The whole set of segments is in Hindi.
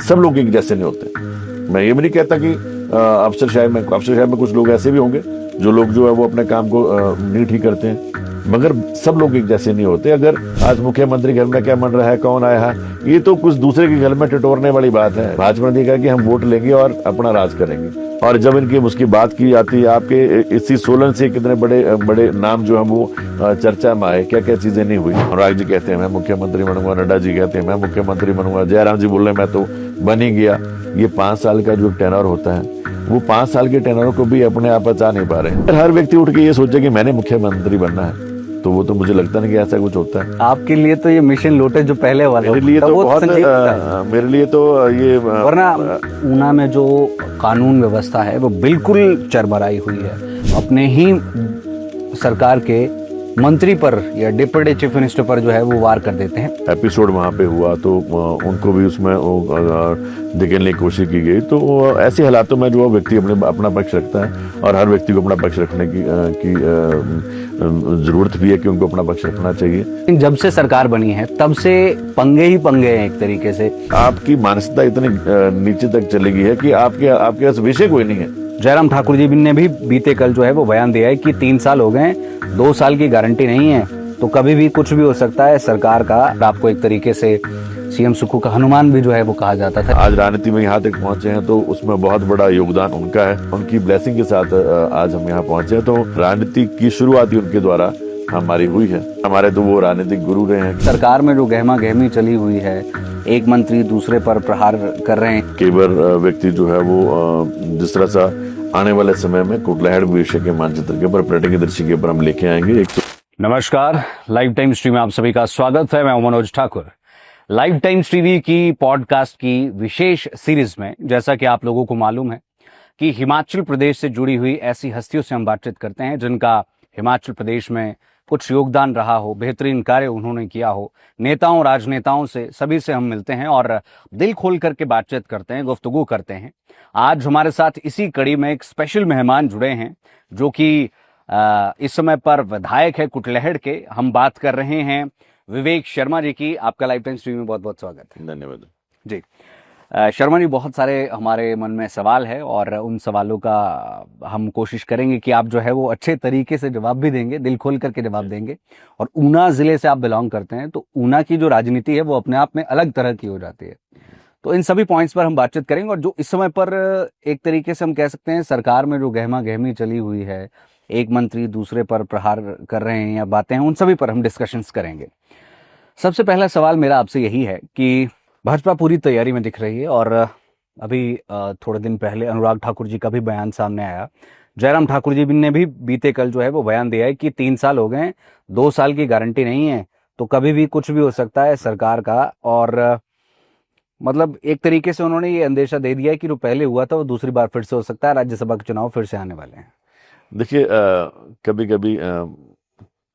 सब लोग एक जैसे नहीं होते। मैं ये भी नहीं कहता कि अफसरशाही में कुछ लोग ऐसे भी होंगे जो लोग जो है वो अपने काम को नहीं ठीक करते हैं, मगर सब लोग एक जैसे नहीं होते। अगर आज मुख्यमंत्री घर में क्या बन रहा है, कौन आया है, ये तो कुछ दूसरे के घर में टिटोरने वाली बात है। भाजपा ने कहा कि हम वोट लेंगे और अपना राज करेंगे, और जब इनकी उसकी बात की जाती है, आपके इसी सोलन से कितने बड़े बड़े नाम जो है वो चर्चा में आए, क्या क्या चीजें नहीं हुई। अनुराग जी कहते हैं मैं मुख्यमंत्री बनूंगा, नड्डा जी कहते हैं मैं मुख्यमंत्री बनूंगा, जयराम जी बोल रहे मैं तो बन ही गया। ये 5 साल का जो टेनर होता है, वो 5 साल के टेनर को भी अपने आप बचा नहीं पा रहे। हर व्यक्ति उठ के ये सोचे कि मैंने मुख्यमंत्री बनना है, तो वो तो मुझे लगता नहीं कि ऐसा कुछ होता है। आपके लिए तो ये मिशन लोटे जो पहले वाला मेरे लिए तो बहुत मेरे लिए तो ये वरना ऊना में जो कानून व्यवस्था है वो बिल्कुल चरमराई हुई है। अपने ही सरकार के मंत्री पर या डिप्टी चीफ मिनिस्टर पर जो है वो वार कर देते हैं। एपिसोड वहाँ पे हुआ तो उनको भी उसमें धकेलने की कोशिश की गई। तो ऐसे हालातों में जो व्यक्ति अपना पक्ष रखता है, और हर व्यक्ति को अपना पक्ष रखने की जरूरत भी है कि उनको अपना पक्ष रखना चाहिए। जब से सरकार बनी है तब से पंगे ही पंगे हैं एक तरीके से। आपकी मानसिकता इतनी नीचे तक चली गई है कि आपके पास विषय कोई नहीं है। जयराम ठाकुर जी ने भी बीते कल जो है वो बयान दिया है कि 3 साल हो गए, 2 साल की गारंटी नहीं है, तो कभी भी कुछ भी हो सकता है सरकार का। आपको एक तरीके से सीएम सुक्खू का हनुमान भी जो है वो कहा जाता था। आज राजनीति में यहाँ तक पहुंचे हैं तो उसमें बहुत बड़ा योगदान उनका है। उनकी ब्लेसिंग के साथ आज हम यहाँ पहुंचे हैं। तो राजनीति की शुरुआत ही उनके द्वारा हमारी हुई है। हमारे तो वो राजनीतिक गुरु रहे हैं। सरकार में जो गहमा गहमी चली हुई है, एक मंत्री दूसरे पर प्रहार कर रहे हैं। कई बार व्यक्ति जो है वो जिस तरह सा आने वाले समय में कुटलहड़ भविष्य के मानचित्र के ऊपर, पर्यटन की दृष्टि के ऊपर हम लेके आएंगे। नमस्कार, लाइव टाइम स्ट्रीम में आप सभी का स्वागत है। मैं Manoj Thakur. Live time TV की पॉडकास्ट की विशेष सीरीज में, जैसा कि आप लोगों को मालूम है कि हिमाचल प्रदेश से जुड़ी हुई ऐसी हस्तियों से हम बातचीत करते हैं जिनका हिमाचल प्रदेश में कुछ योगदान रहा हो, बेहतरीन कार्य उन्होंने किया हो। नेताओं, राजनेताओं से, सभी से हम मिलते हैं और दिल खोल करके बातचीत करते हैं, गुफ्तगू करते हैं। आज हमारे साथ इसी कड़ी में एक स्पेशल मेहमान जुड़े हैं जो कि इस समय पर विधायक है कुटलहड़ के। हम बात कर रहे हैं विवेक शर्मा जी की। आपका लाइव टाइम स्ट्रीम में बहुत बहुत स्वागत है। धन्यवाद जी। शर्मा जी, बहुत सारे हमारे मन में सवाल है और उन सवालों का हम कोशिश करेंगे कि आप जो है वो अच्छे तरीके से जवाब भी देंगे, दिल खोल करके जवाब देंगे। और ऊना जिले से आप बिलोंग करते हैं, तो ऊना की जो राजनीति है वो अपने आप में अलग तरह की हो जाती है। तो इन सभी पॉइंट्स पर हम बातचीत करेंगे। और जो इस समय पर एक तरीके से हम कह सकते हैं सरकार में जो गहमा गहमी चली हुई है, एक मंत्री दूसरे पर प्रहार कर रहे हैं या बातें हैं, उन सभी पर हम डिस्कशंस करेंगे। सबसे पहला सवाल मेरा आपसे यही है कि भाजपा पूरी तैयारी में दिख रही है और अभी थोड़े दिन पहले अनुराग ठाकुर जी का भी बयान सामने आया। जयराम ठाकुर जी ने भी बीते कल जो है वो बयान दिया है कि 3 साल हो गए, 2 साल की गारंटी नहीं है, तो कभी भी कुछ भी हो सकता है सरकार का। और मतलब एक तरीके से उन्होंने ये अंदेशा दे दिया है कि जो पहले हुआ था वो दूसरी बार फिर से हो सकता है। राज्यसभा के चुनाव फिर से आने वाले हैं। देखिए, कभी कभी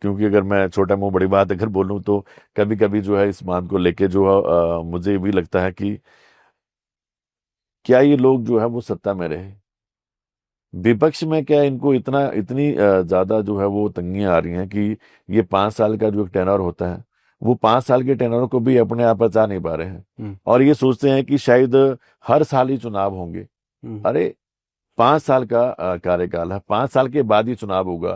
क्योंकि अगर मैं छोटा मुंह बड़ी बात अगर बोलूं तो कभी कभी जो है इस बात को लेके जो है मुझे भी लगता है कि क्या ये लोग जो है वो सत्ता में रहे, विपक्ष में क्या इनको इतनी ज्यादा जो है वो तंगियां आ रही हैं कि ये 5 साल का जो एक टेनर होता है, वो 5 साल के टेनर को भी अपने आप बचा नहीं पा रहे हैं। और ये सोचते हैं कि शायद हर साल ही चुनाव होंगे। अरे 5 साल का कार्यकाल है, 5 साल के बाद ही चुनाव होगा।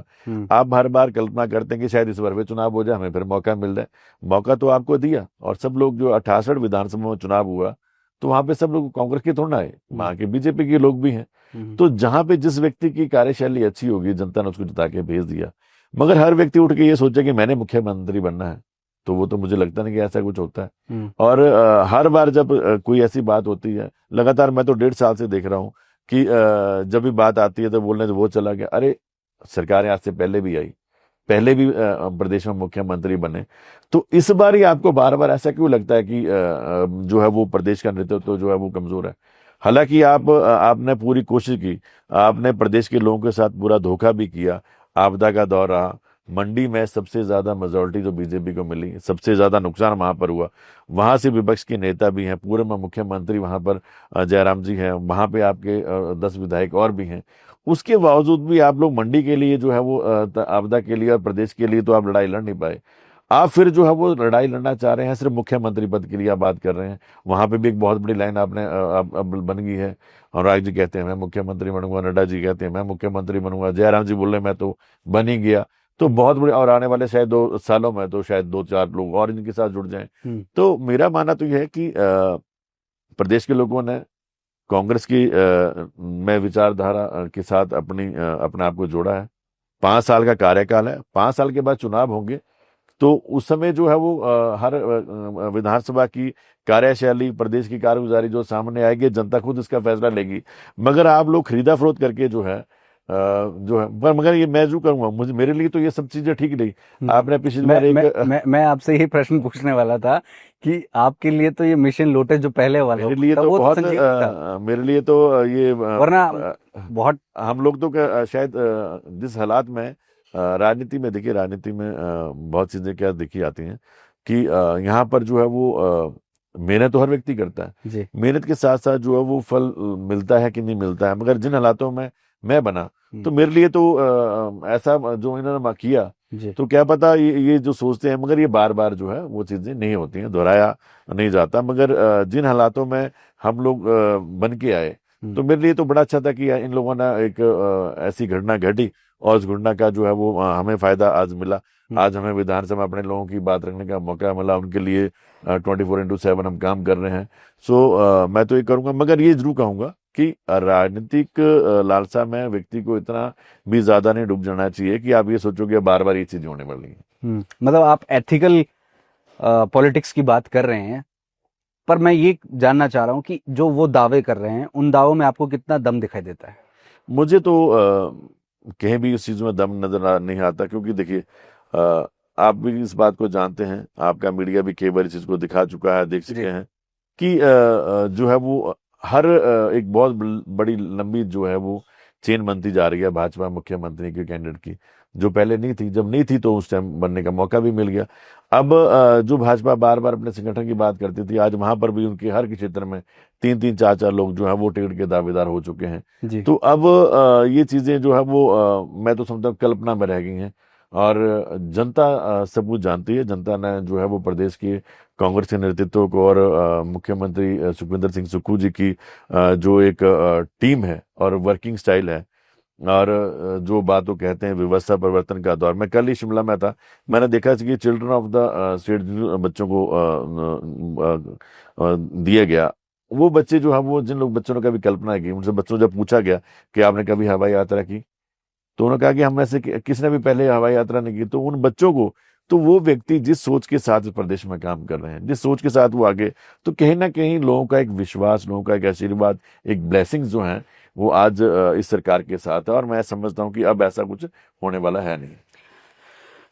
आप हर बार कल्पना करते हैं कि शायद इस बार भी चुनाव हो जाए, हमें फिर मौका मिल जाए। मौका तो आपको दिया, और सब लोग जो 68 विधानसभा में चुनाव हुआ तो वहां पे सब लोग कांग्रेस के थोड़ा है, वहां के बीजेपी के लोग भी हैं। तो जहां पे जिस व्यक्ति की कार्यशैली अच्छी होगी, जनता ने उसको जिता के भेज दिया। मगर हर व्यक्ति उठ के ये सोचे कि मैंने मुख्यमंत्री बनना है, तो वो तो मुझे लगता नहीं कि ऐसा कुछ होता है। और हर बार जब कोई ऐसी बात होती है, लगातार मैं तो 1.5 साल से देख रहा हूँ कि जब भी बात आती है तो बोलने तो वो चला गया। अरे सरकारें आज से पहले भी आई, पहले भी प्रदेश में मुख्यमंत्री बने, तो इस बार ही आपको बार बार ऐसा क्यों लगता है कि जो है वो प्रदेश का नेतृत्व तो जो है वो कमजोर है। हालांकि आपने पूरी कोशिश की, आपने प्रदेश के लोगों के साथ पूरा धोखा भी किया। आपदा का दौर रहा, मंडी में सबसे ज्यादा मेजोरिटी जो बीजेपी को मिली, सबसे ज्यादा नुकसान वहां पर हुआ। वहां से विपक्ष के नेता भी हैं, पूर्व में मुख्यमंत्री वहां पर जयराम जी हैं, वहां पे आपके 10 विधायक और भी हैं। उसके बावजूद भी आप लोग मंडी के लिए जो है वो आपदा के लिए और प्रदेश के लिए तो आप लड़ाई लड़ नहीं पाए। आप फिर जो है वो लड़ाई लड़ना चाह रहे हैं सिर्फ मुख्यमंत्री पद के लिए आप बात कर रहे हैं। वहां पे भी एक बहुत बड़ी लाइन आपने अब बन गई है। अनुराग जी कहते हैं मैं मुख्यमंत्री बनूंगा, नड्डा जी कहते हैं मैं मुख्यमंत्री बनूंगा, जयराम जी बोल रहे हैं मैं तो बन ही गया। तो बहुत बड़ी, और आने वाले शायद 2 सालों में तो शायद 2-4 लोग और इनके साथ जुड़ जाएं। तो मेरा मानना तो यह है कि प्रदेश के लोगों ने कांग्रेस की में विचारधारा के साथ अपने आप को जोड़ा है। 5 साल का कार्यकाल है, 5 साल के बाद चुनाव होंगे, तो उस समय जो है वो हर विधानसभा की कार्यशैली, प्रदेश की कारगुजारी जो सामने आएगी, जनता खुद इसका फैसला लेगी। मगर आप लोग खरीदा फरोख्त करके जो है पर, मगर ये मैं जो करूंगा, मुझे मेरे लिए तो ये सब चीजें ठीक नहीं। आपने पिछली बार एक मैं आपसे यही प्रश्न पूछने वाला था कि आपके लिए तो ये मिशन लोटस जो पहले वाला मेरे लिए था तो वो बहुत संजीवनी था, मेरे लिए तो ये वरना बहुत हम लोग तो शायद जिस हालात में राजनीति में, देखिए राजनीति में बहुत चीजें क्या देखी जाती हैं कि यहाँ पर जो है वो मेहनत तो हर व्यक्ति करता है, जी मेहनत के साथ साथ जो है वो फल मिलता है कि नहीं मिलता है। मगर जिन हालातों में मैं बना, तो मेरे लिए तो ऐसा जो इन्होंने किया, जी तो क्या पता ये जो सोचते हैं, मगर ये बार बार जो है वो चीजें नहीं होती हैं, दोहराया नहीं जाता। मगर जिन हालातों में हम लोग बन के आए, तो मेरे लिए तो बड़ा अच्छा था कि इन लोगों ने एक ऐसी घटना घटी, और उस घटना का जो है वो हमें फायदा आज मिला। आज हमें विधानसभा में अपने लोगों की बात रखने का मौका मिला, उनके लिए 24/7 हम काम कर रहे हैं। सो मैं तो ये करूंगा, मगर ये जरूर कहूंगा कि राजनीतिक लालसा में व्यक्ति को इतना भी ज्यादा नहीं डूब जाना चाहिए कि आप ये सोचो कि बार बार ये चीजें होने वाली हैं। मतलब आप एथिकल पॉलिटिक्स की बात कर रहे हैं, पर मैं ये जानना चाह रहा हूं कि जो वो दावे कर रहे हैं उन दावों में आपको कितना दम दिखाई देता है? मुझे तो कहीं भी इस चीज में दम नजर नहीं आता, क्योंकि देखिए आप भी इस बात को जानते हैं, आपका मीडिया भी कई बार इस चीज को दिखा चुका है, देख जी चुके हैं कि जो है वो हर एक बहुत बड़ी लंबी जो है वो चेन बनती जा रही है भाजपा मुख्यमंत्री के कैंडिडेट की, जो पहले नहीं थी। जब नहीं थी तो उस टाइम बनने का मौका भी मिल गया। अब जो भाजपा बार बार अपने संगठन की बात करती थी, आज वहां पर भी उनके हर क्षेत्र में 3-3, 4-4 लोग जो है वो टिकट के दावेदार हो चुके हैं। जी तो अब ये चीजें जो है वो मैं तो समझता हूँ कल्पना में रह गई हैं। और जनता सब कुछ जानती है। जनता ने जो है वो प्रदेश की कांग्रेस के नेतृत्व को और मुख्यमंत्री सुखविंदर सिंह सुक्खू जी की जो एक टीम है और वर्किंग स्टाइल है, और जो बात वो कहते हैं व्यवस्था परिवर्तन का दौर। मैं कल ही शिमला में था, मैंने देखा कि चिल्ड्रन ऑफ द स्टेट बच्चों को दिया गया। वो बच्चे जो है वो, जिन लोग बच्चों ने कभी कल्पना की, उनसे बच्चों जब पूछा गया कि आपने कभी हवाई यात्रा की, तो उन्होंने कहा कि हम में से किसने भी पहले हवाई यात्रा नहीं की। तो उन बच्चों को, तो वो व्यक्ति जिस सोच के साथ इस प्रदेश में काम कर रहे हैं, जिस सोच के साथ वो आगे, तो कहीं ना कहीं लोगों का एक विश्वास, लोगों का एक आशीर्वाद, एक ब्लेसिंग जो है वो आज इस सरकार के साथ है। और मैं समझता हूँ कि अब ऐसा कुछ होने वाला है नहीं।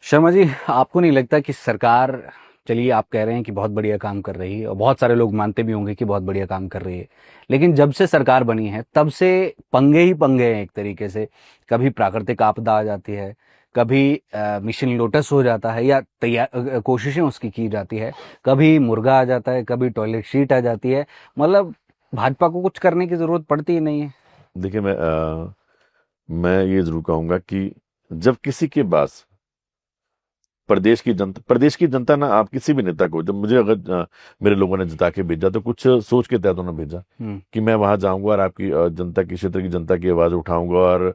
शर्मा जी, आपको नहीं लगता कि सरकार, चलिए आप कह रहे हैं कि बहुत बढ़िया काम कर रही है और बहुत सारे लोग मानते भी होंगे कि बहुत बढ़िया काम कर रही है, लेकिन जब से सरकार बनी है तब से पंगे ही पंगे हैं एक तरीके से। कभी प्राकृतिक आपदा आ जाती है, कभी मिशन लोटस हो जाता है या तैयार कोशिशें उसकी की जाती है, कभी मुर्गा आ जाता है, कभी टॉयलेट शीट आ जाती है। मतलब भाजपा को कुछ करने की जरूरत पड़ती ही नहीं है। देखिए मैं ये जरूर कहूंगा कि जब किसी के पास प्रदेश की जनता ना, आप किसी भी नेता को, जब मुझे अगर मेरे लोगों ने जिता के भेजा, तो कुछ सोच के तहत उन्होंने भेजा कि मैं वहां जाऊंगा और आपकी जनता की, क्षेत्र की जनता की आवाज उठाऊंगा और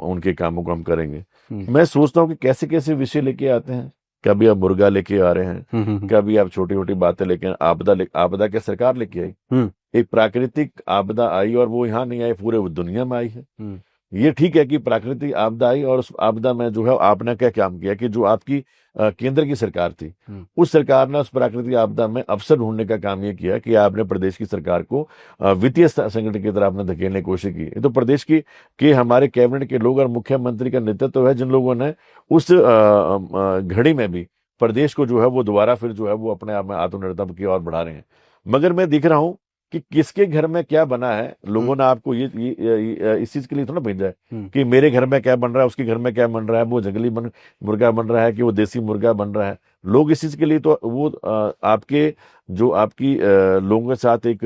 उनके कामों को हम करेंगे। मैं सोचता हूँ कि कैसे कैसे विषय लेके आते हैं। कभी आप मुर्गा लेके आ रहे हैं, कभी आप छोटी छोटी बातें लेके, आपदा क्या सरकार लेके आई? एक प्राकृतिक आपदा आई, और वो यहाँ नहीं आई, पूरे दुनिया में आई है। ये ठीक है कि प्राकृतिक आपदा आई, और उस आपदा में जो है आपने क्या काम किया कि जो आपकी केंद्र की सरकार थी, उस सरकार ने उस प्राकृतिक आपदा में अवसर ढूंढने का काम ये किया कि आपने प्रदेश की सरकार को वित्तीय संकट की तरफ आपने धकेलने की कोशिश की। ये तो प्रदेश की के हमारे कैबिनेट के लोग और मुख्यमंत्री का नेतृत्व है, जिन लोगों ने उस घड़ी में भी प्रदेश को जो है वो दोबारा फिर जो है वो अपने आप में आत्मनिर्भर की ओर बढ़ा रहे हैं। मगर मैं दिख रहा हूं कि किसके घर में क्या बना है। लोगों ने आपको इस चीज के लिए थोड़ा भेजा है कि मेरे घर में क्या बन रहा है, उसके घर में क्या बन रहा है, वो जंगली मुर्गा बन रहा है कि वो देसी मुर्गा बन रहा है। लोग इस चीज के लिए, तो वो आपके जो आपकी लोगों के साथ एक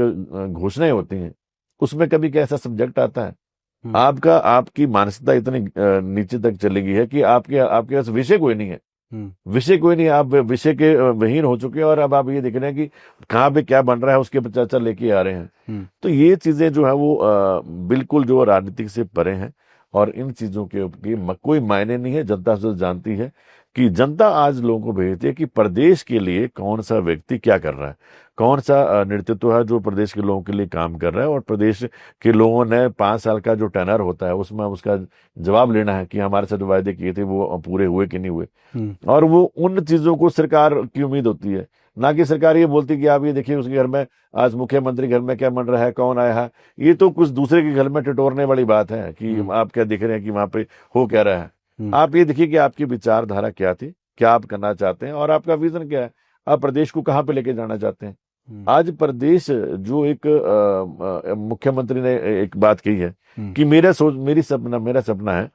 घोषणाएं होती हैं, उसमें कभी क्या ऐसा सब्जेक्ट आता है? आपकी मानसिकता इतनी नीचे तक चली गई है कि आपके आपके पास विषय कोई नहीं है। विषय कोई नहीं, आप विषय के विहीन हो चुके हैं और अब आप ये देख रहे हैं कि कहाँ पे क्या बन रहा है उसके पर चर्चा लेके आ रहे हैं। तो ये चीजें जो है वो बिल्कुल जो राजनीतिक से परे हैं और इन चीजों के कोई मायने नहीं है। जनता से जानती है कि जनता आज लोगों को भेजती है कि प्रदेश के लिए कौन सा व्यक्ति क्या कर रहा है, कौन सा नेतृत्व है जो प्रदेश के लोगों के लिए काम कर रहा है। और प्रदेश के लोगों ने 5 साल का जो टेनर होता है उसमें उसका जवाब लेना है कि हमारे साथ जो वायदे किए थे वो पूरे हुए कि नहीं हुए। और वो उन चीजों को सरकार की उम्मीद होती है, ना कि सरकार ये बोलती कि आप ये देखिए उसके घर में आज मुख्यमंत्री घर में क्या बन रहा है, कौन आया है। ये तो कुछ दूसरे के घर में टिटोरने वाली बात है कि आप क्या देख रहे हैं कि वहां पे हो क्या रहा है। आप ये देखिए कि आपकी विचारधारा क्या थी, क्या आप करना चाहते हैं और आपका विजन क्या है, आप प्रदेश को कहाँ पे लेके जाना चाहते हैं। आज प्रदेश जो एक मुख्यमंत्री ने एक बात कही है कि मेरा सपना है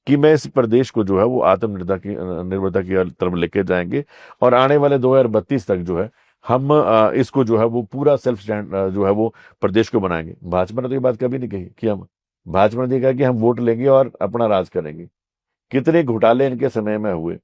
कि मैं इस प्रदेश को जो है वो निर्भरता की तरफ लेके जाएंगे और आने वाले 2032 तक जो है हम इसको जो है वो पूरा सेल्फ स्टैंड जो है वो प्रदेश को बनाएंगे। भाजपा ने तो ये बात कभी नहीं कही कि हम, भाजपा ने कहा कि हम वोट लेंगे और अपना राज करेंगे। कितने घोटाले इनके समय में हुए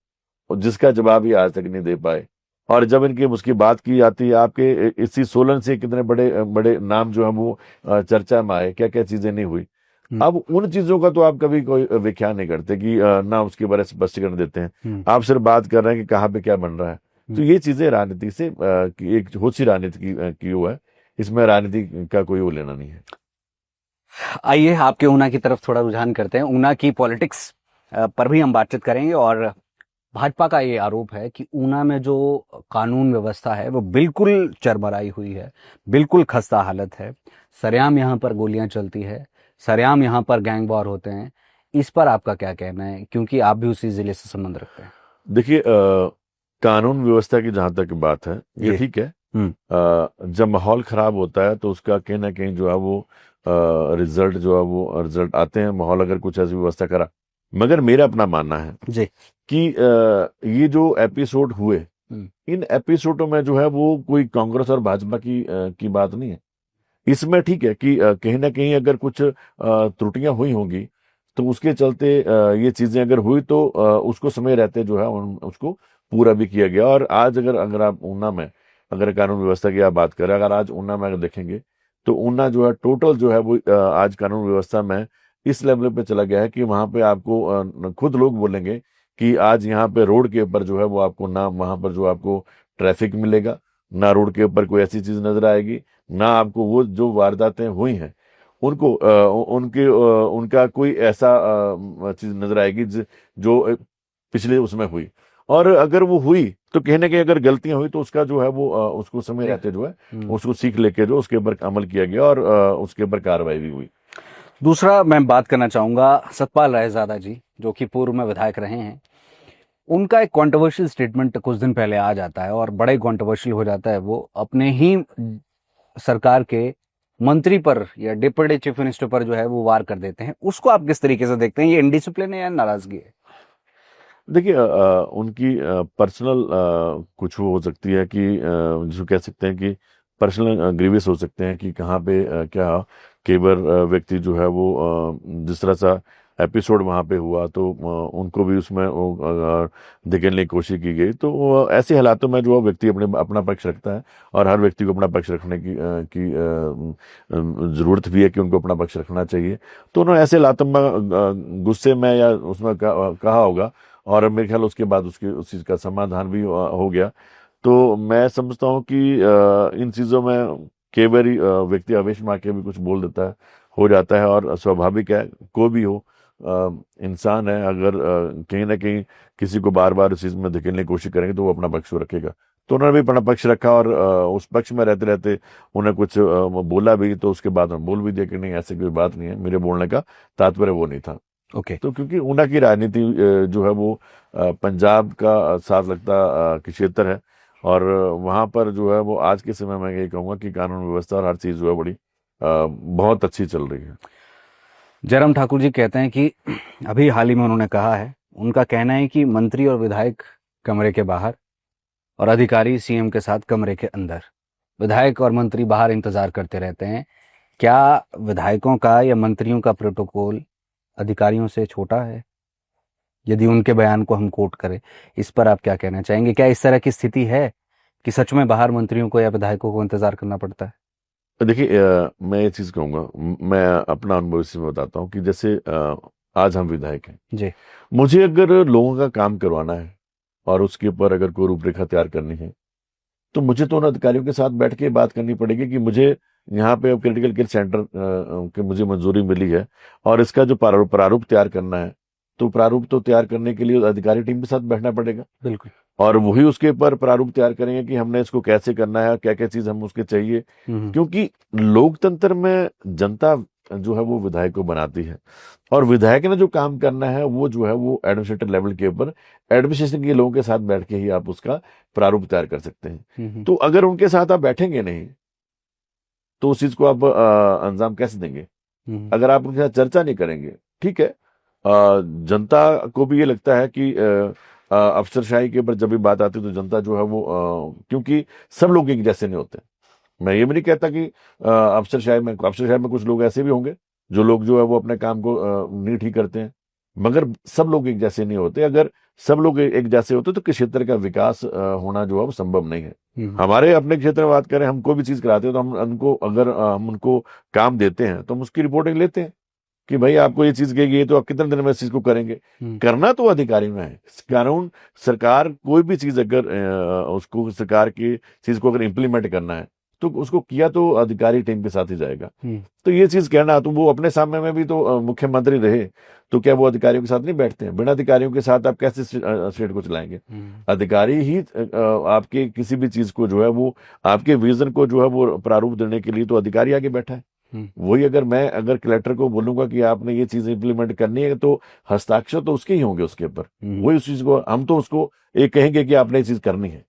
और जिसका जवाब ही आज तक नहीं दे पाए। और जब इनकी उसकी बात की जाती है, आपके इसी सोलन से कितने बड़े बड़े नाम जो है वो चर्चा में आए, क्या क्या चीजें नहीं हुई। अब उन चीजों का तो आप कभी कोई व्याख्या नहीं करते कि ना उसके बारे में स्पष्टीकरण देते हैं। आप सिर्फ बात कर रहे हैं कि कहाँ पे क्या बन रहा है। तो ये चीजें राजनीति से एक बहुत सी राजनीति की वो है, इसमें राजनीति का कोई वो लेना नहीं है। आइए आपके ऊना की तरफ थोड़ा रुझान करते हैं। ऊना की पॉलिटिक्स पर भी हम बातचीत करेंगे। और भाजपा का ये आरोप है कि ऊना में जो कानून व्यवस्था है वो बिल्कुल चरमराई हुई है, बिल्कुल खस्ता हालत है। सरेआम यहाँ पर गोलियां चलती है, सरेआम यहाँ पर गैंग वॉर होते हैं। इस पर आपका क्या कहना है, क्योंकि आप भी उसी जिले से संबंध रखते हैं? देखिए, कानून व्यवस्था की जहां तक बात है ये ठीक है। जब माहौल खराब होता है तो उसका कहीं ना कहीं जो है वो रिजल्ट आते हैं, माहौल अगर कुछ ऐसी व्यवस्था करा। मगर मेरा अपना मानना है जी कि ये जो एपिसोड हुए, इन एपिसोडों में जो है वो कोई कांग्रेस और भाजपा की बात नहीं है। इसमें ठीक है कि कहीं ना कहीं अगर कुछ त्रुटियां हुई होंगी तो उसके चलते ये चीजें अगर हुई तो उसको समय रहते जो है उसको पूरा भी किया गया। और आज अगर आप ऊना में अगर कानून व्यवस्था की आप बात करें, अगर आज ऊना में अगर देखेंगे तो ऊना जो है टोटल जो है वो आज कानून व्यवस्था में इस लेवल पे चला गया है कि वहां पे आपको खुद लोग बोलेंगे कि आज यहाँ पे रोड के ऊपर जो है वो आपको ना वहां पर जो आपको ट्रैफिक मिलेगा, ना रोड के ऊपर कोई ऐसी चीज नजर आएगी, ना आपको वो जो वारदातें हुई हैं उनको उनका कोई ऐसा चीज नजर आएगी जो पिछले उसमें हुई। और अगर वो हुई तो कहीं ना कहीं अगर गलतियां हुई तो उसका जो है वो उसको समय रहते जो है उसको सीख लेके जो उसके ऊपर अमल किया गया और उसके ऊपर कार्रवाई भी हुई। दूसरा मैं बात करना चाहूंगा सतपाल रायजादा जी, जो कि पूर्व में विधायक रहे हैं। उनका एक कंट्रोवर्शियल स्टेटमेंट कुछ दिन पहले आ जाता है और बड़ा ही कंट्रोवर्शियल हो जाता है। वो अपने ही सरकार के मंत्री पर या डिप्टी चीफ मिनिस्टर पर जो है वो वार कर देते हैं। उसको आप किस तरीके से देखते हैं? ये इनडिसिप्लिन है या नाराजगी है? देखिए, उनकी पर्सनल कुछ वो हो सकती है कि जिसको कह सकते हैं कि पर्सनल ग्रीवियस हो सकते हैं कि कहाँ पे क्या कई बार व्यक्ति जो है वो जिस तरह सा एपिसोड वहाँ पे हुआ तो उनको भी उसमें धकेलने की कोशिश की गई। तो ऐसे हालातों में जो व्यक्ति अपना पक्ष रखता है और हर व्यक्ति को अपना पक्ष रखने की जरूरत भी है कि उनको अपना पक्ष रखना चाहिए। तो उन्होंने ऐसे हालातों में गुस्से में या उसमें कहा होगा और मेरे ख्याल उसके बाद उस चीज का समाधान भी हो गया। तो मैं समझता हूँ कि इन चीजों में कई बार व्यक्ति आवेश में आके भी कुछ बोल देता है, हो जाता है और स्वाभाविक है, कोई भी हो इंसान है। अगर कहीं ना कहीं किसी को बार बार उस चीज में धकेलने की कोशिश करेंगे तो वो अपना पक्ष रखेगा। तो उन्होंने भी अपना पक्ष रखा और उस पक्ष में रहते रहते उन्हें कुछ बोला भी तो उसके बाद में बोल भी दिया कि नहीं ऐसी कोई बात नहीं है, मेरे बोलने का तात्पर्य वो नहीं था। ओके तो क्योंकि ऊना की राजनीति जो है वो पंजाब का साथ लगता कि क्षेत्र है और वहां पर जो है वो आज के समय में यही कहूंगा कि कानून व्यवस्था और हर चीज जो है बड़ी बहुत अच्छी चल रही है। जयराम ठाकुर जी कहते हैं कि अभी हाल ही में उन्होंने कहा है, उनका कहना है कि मंत्री और विधायक कमरे के बाहर और अधिकारी सीएम के साथ कमरे के अंदर, विधायक और मंत्री बाहर इंतजार करते रहते हैं। क्या विधायकों का या मंत्रियों का प्रोटोकॉल अधिकारियों से छोटा है? यदि उनके बयान को हम कोट करें, इस पर आप क्या कहना चाहेंगे? क्या इस तरह की स्थिति है कि सच में बाहर मंत्रियों को या विधायकों को इंतजार करना पड़ता है? देखिए, मैं ये चीज़ कहूँगा, मैं अपना अनुभव इसमें बताता हूँ कि जैसे आज हम विधायक हैं। जी। मुझे अगर लोगों का काम करवाना है और उसके ऊपर अगर कोई रूपरेखा तैयार करनी है, तो मुझे तो उन अधिकारियों के साथ बैठ के बात करनी पड़ेगी कि मुझे यहाँ पे अब क्रिटिकल केयर सेंटर की मुझे मंजूरी मिली है और इसका जो प्रारूप प्रारूप तैयार करना है, तो प्रारूप तो तैयार करने के लिए अधिकारी टीम के साथ बैठना पड़ेगा बिल्कुल। और वही उसके ऊपर प्रारूप तैयार करेंगे कि हमने इसको कैसे करना है, क्या क्या चीज हम उसके चाहिए। हम्म। क्योंकि लोकतंत्र में जनता जो है वो विधायक को बनाती है और विधायक ने जो काम करना है वो जो है वो एडमिनिस्ट्रेटिव लेवल के ऊपर एडमिनिस्ट्रेशन के लोगों के साथ बैठ के ही आप उसका प्रारूप तैयार कर सकते हैं। हम्म। तो अगर उनके साथ आप बैठेंगे नहीं तो उस चीज को आप अंजाम कैसे देंगे? हम्म। अगर आप उनके साथ चर्चा नहीं करेंगे, ठीक है, जनता को भी ये लगता है कि अफसरशाही के ऊपर जब भी बात आती है तो जनता जो है वो क्योंकि सब लोग एक जैसे नहीं होते। मैं ये भी नहीं कहता कि अफसरशाही में कुछ लोग ऐसे भी होंगे जो लोग जो है वो अपने काम को नहीं ठीक करते हैं, मगर सब लोग एक जैसे नहीं होते। अगर सब लोग एक जैसे होते तो किस क्षेत्र का विकास होना जो है वो संभव नहीं है। हमारे अपने क्षेत्र में बात करें, हम कोई भी चीज कराते हैं तो हम उनको अगर हम उनको काम देते हैं तो हम उसकी रिपोर्टिंग लेते हैं कि भाई आपको ये चीज कही गई है तो आप कितने दिन में इस चीज को करेंगे। करना तो अधिकारी में है। कानून सरकार कोई भी चीज अगर उसको सरकार की चीज को अगर इम्प्लीमेंट करना है तो उसको किया तो अधिकारी टीम के साथ ही जाएगा। तो ये चीज कहना, तो वो अपने सामने में भी तो मुख्यमंत्री रहे तो क्या वो अधिकारियों के साथ नहीं बैठते हैं? बिना अधिकारियों के साथ आप कैसे स्टेट को चलाएंगे? अधिकारी ही आपके किसी भी चीज को जो है वो आपके विजन को जो है वो प्रारूप देने के लिए तो अधिकारी आगे बैठा है। वही अगर कलेक्टर को बोलूंगा कि आपने ये चीज इंप्लीमेंट करनी है तो हस्ताक्षर तो उसके ही होंगे उसके ऊपर। वही उस चीज को हम तो उसको एक कहेंगे कि आपने ये चीज करनी है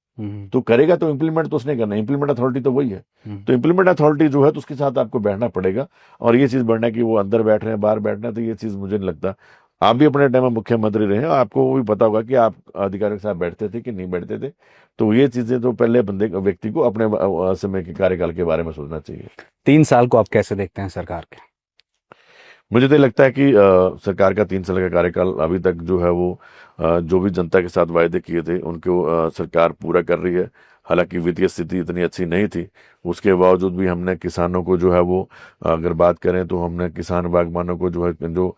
तो करेगा, तो इम्प्लीमेंट तो उसने करना है। इम्प्लीमेंट अथॉरिटी तो वही है। तो इम्प्लीमेंट अथॉरिटी जो है तो उसके साथ आपको बैठना पड़ेगा। और ये चीज बढ़ना कि वो अंदर बैठ रहे हैं बाहर बैठ रहे हैं, तो ये चीज मुझे नहीं लगता। आप भी अपने टाइम में मुख्यमंत्री रहे, आपको वो भी पता होगा कि आप अधिकारियों के साथ बैठते थे कि नहीं बैठते थे। तो ये चीजें तो पहले व्यक्ति को अपने समय के कार्यकाल के बारे में सोचना चाहिए। 3 साल को आप कैसे देखते हैं सरकार के? मुझे तो लगता है कि सरकार का 3 साल का कार्यकाल अभी तक जो है वो जो भी जनता के साथ वायदे किए थे उनको सरकार पूरा कर रही है। हालांकि वित्तीय स्थिति इतनी अच्छी नहीं थी, उसके बावजूद भी हमने किसानों को जो है वो अगर बात करें तो हमने किसान बागवानों को जो है जो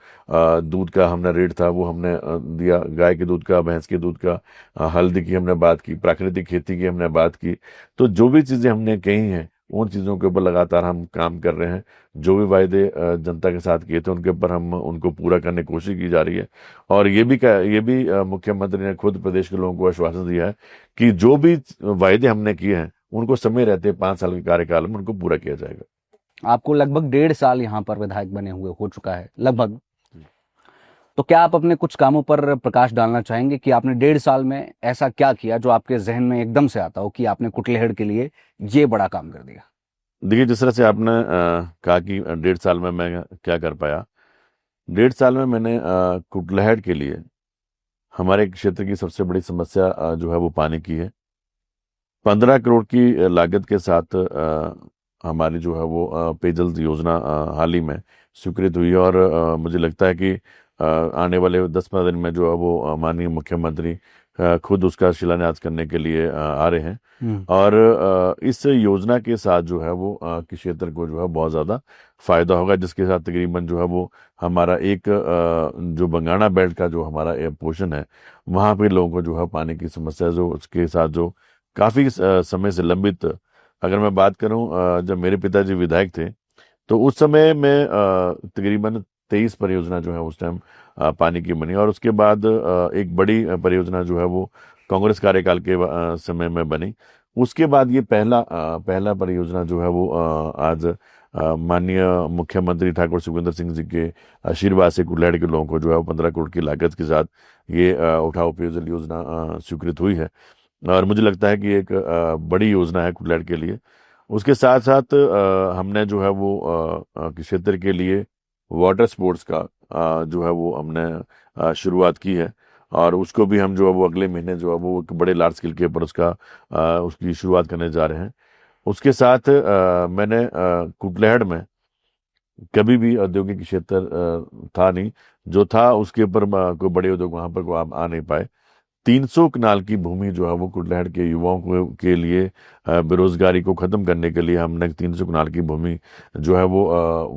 दूध का हमने रेट था वो हमने दिया। गाय के दूध का, भैंस के दूध का, हल्दी की हमने बात की, प्राकृतिक खेती की हमने बात की। तो जो भी चीज़ें हमने कही हैं उन चीज़ों के ऊपर लगातार हम काम कर रहे हैं। जो भी वायदे जनता के साथ किए थे उनके ऊपर हम उनको पूरा करने की कोशिश की जा रही है। और ये भी मुख्यमंत्री ने खुद प्रदेश के लोगों को आश्वासन दिया है कि जो भी वायदे हमने किए हैं उनको समय रहते 5 साल के कार्यकाल में उनको पूरा किया जाएगा। आपको लगभग 1.5 साल यहाँ पर विधायक बने हुए हो चुका है लगभग। तो क्या आप अपने कुछ कामों पर प्रकाश डालना चाहेंगे कि आपने 1.5 साल में ऐसा क्या किया जो आपके जहन में एकदम से आता हो कि आपने कुटलेहड़ के लिए ये बड़ा काम कर दिया? देखिए, जिस तरह से आपने कहा कि 1.5 साल में मैं क्या कर पाया, 1.5 साल में मैंने कुटलैहड़ के लिए हमारे क्षेत्र की सबसे बड़ी समस्या जो है वो पानी की है। 15 करोड़ की लागत के साथ हमारी जो है वो पेयजल योजना हाल ही में स्वीकृत हुई है और मुझे लगता है कि आने वाले 10-15 दिन में जो है वो माननीय मुख्यमंत्री खुद उसका शिलान्यास करने के लिए आ रहे हैं। और इस योजना के साथ जो है वो किस क्षेत्र को जो है बहुत ज़्यादा फायदा होगा, जिसके साथ तकरीबन जो है वो हमारा एक जो बंगाना बेल्ट का जो हमारा पोर्शन है वहाँ पे लोगों को जो है पानी की समस्या जो उसके साथ जो काफ़ी समय से लंबित, अगर मैं बात करूं जब मेरे पिताजी विधायक थे तो उस समय में तकरीबन 23 परियोजना जो है उस टाइम पानी की बनी और उसके बाद एक बड़ी परियोजना जो है वो कांग्रेस कार्यकाल के समय में बनी। उसके बाद ये पहला परियोजना जो है वो आज माननीय मुख्यमंत्री ठाकुर सुखविंदर सिंह जी के आशीर्वाद से कुटलैहड़ के लोगों को जो है 15 करोड़ की लागत के साथ ये उठाओ पेयजल योजना स्वीकृत हुई है। और मुझे लगता है कि एक बड़ी योजना है कुटलैहड़ के लिए। उसके साथ साथ हमने जो है वो क्षेत्र के लिए वाटर स्पोर्ट्स का जो है वो हमने शुरुआत की है और उसको भी हम जो है वो अगले महीने जो है वो एक बड़े लार्ज स्केल के ऊपर उसकी शुरुआत करने जा रहे हैं। उसके साथ मैंने कुटलैहड़ में कभी भी औद्योगिक क्षेत्र था नहीं। जो था उसके ऊपर कोई बड़े उद्योग वहां पर आ नहीं पाए। 300 कनाल की भूमि जो है वो कुटलैहड़ के युवाओं को के लिए बेरोजगारी को खत्म करने के लिए हमने 300 कनाल की भूमि जो है वो